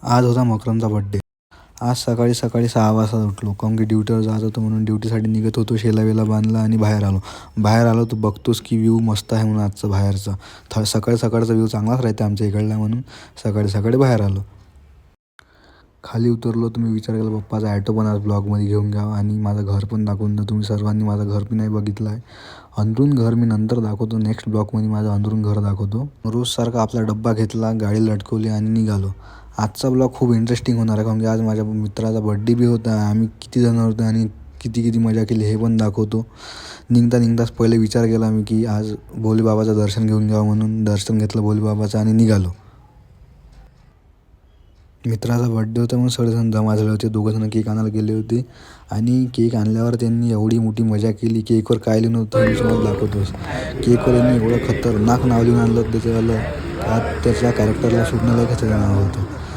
आज होता मकरनचा बड्डे. आज सकाळी सकाळी 6 वाजता उठलो, काहून की ड्युटीवर जात होतो म्हणून ड्युटीसाठी निघत होतो. शेला वेला बांधला आणि बाहेर आलो तर बघतोस की व्ह्यू मस्त आहे म्हणून आजचा बाहेरचा. सकाळी सकाळचा व्ह्यू चांगलाच राहते आमच्या इकडला म्हणून सकाळी सकाळी बाहेर आलो. खाली उतरलो तुम्ही विचार केला पप्पाचा ॲटो पण आज ब्लॉगमध्ये घेऊन घ्यावा आणि माझं घर पण दाखवून द्या. तुम्ही सर्वांनी माझं घर पण नाही बघितलं आहे. अंदरून घर मी नंतर दाखवतो, नेक्स्ट ब्लॉगमध्ये माझं अंदरून घर दाखवतो. रोजसारखा आपला डब्बा घेतला, गाडी लटकवली आणि निघालो. आजचा ब्लॉग खूप इंटरेस्टिंग होणार आहे, कारण की आज माझ्या मित्राचा बड्डे बी होता. आम्ही किती जण होतो आणि किती किती मजा केली हे पण दाखवतो. निघताच पहिले विचार केला मी की आज भोलेबाबाचं दर्शन घेऊन घ्यावं म्हणून दर्शन घेतलं भोलेबाबाचं आणि निघालो. मित्राचा बड्डे होता म्हणून सगळेजण जमा झाले होते. दोघंजण केक आणायला गेले होते आणि केक आणल्यावर त्यांनी एवढी मोठी मजा केली. केकवर काय लिहिलं होतं मी तुम्हाला दाखवतोच. केकवर यांनी एवढं खतरनाक नाव लिहून आणलं त्याच्यावालं का त्याच्या कॅरेक्टरला शूट नाही, त्याचं नाव होतं.